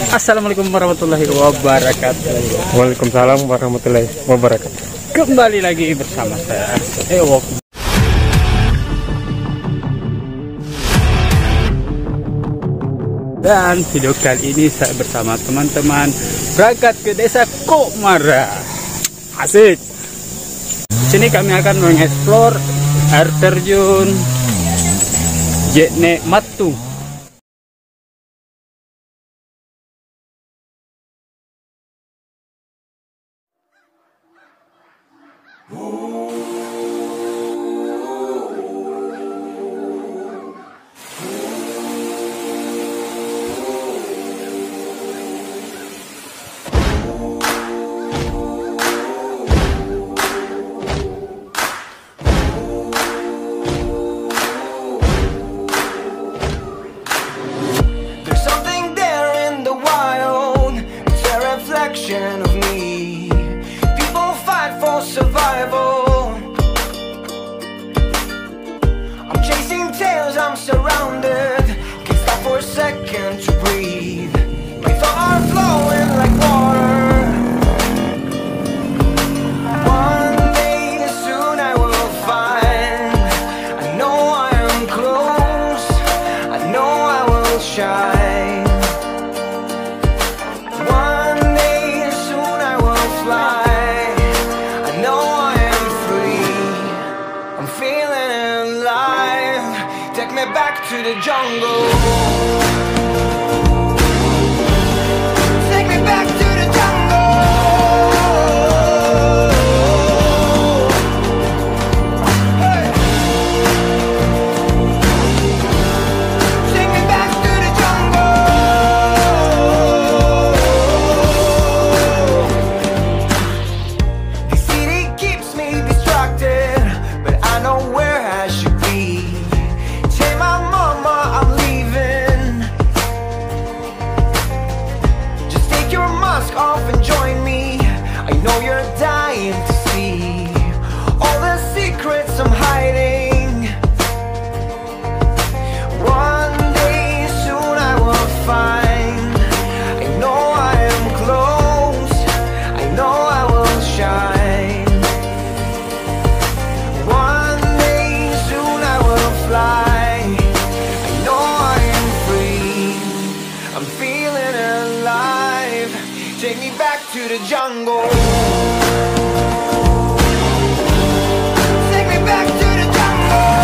Assalamualaikum warahmatullahi wabarakatuh. Waalaikumsalam warahmatullahi wabarakatuh. Kembali lagi bersama saya Ewok. Dan video kali ini saya bersama teman-teman berangkat ke Desa Ko'mara. Asik. Sini kami akan mengeksplor Air Terjun Je'ne Mattung. Of me, people fight for survival. I'm chasing tails, I'm surrounded, can't stop for a second to breathe. My thoughts are flowing like water. One day soon I will find, I know I am close, I know I will shine. Back to the jungle. Take me back to the jungle. Hey. Take me back to the jungle. The city keeps me distracted, but I know where I should be. Off and join me. I know you're dying to see all the secrets I'm hiding. One day soon I will find, I know I am close, I know I will shine. One day soon I will fly, I know I am free, I'm feeling alive. Take me back to the jungle. Take me back to the jungle.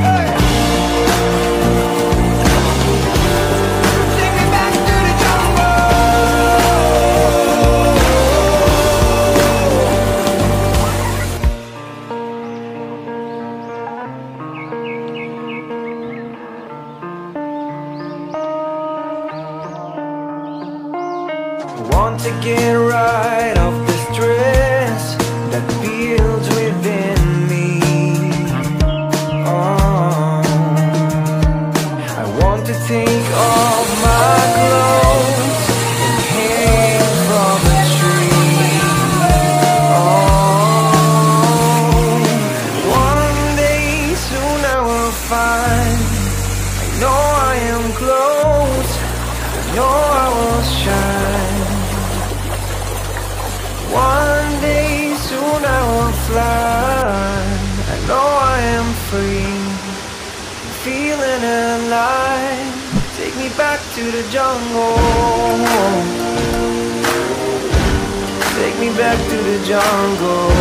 Hey. Take me back to the want to get right off the stress that builds within me. Oh, I want to take off my clothes and hang from a tree. Oh, one day soon I will find, I know I am close, I know I will shine. One day soon I will fly, I know I am free, feeling alive. Take me back to the jungle. Take me back to the jungle.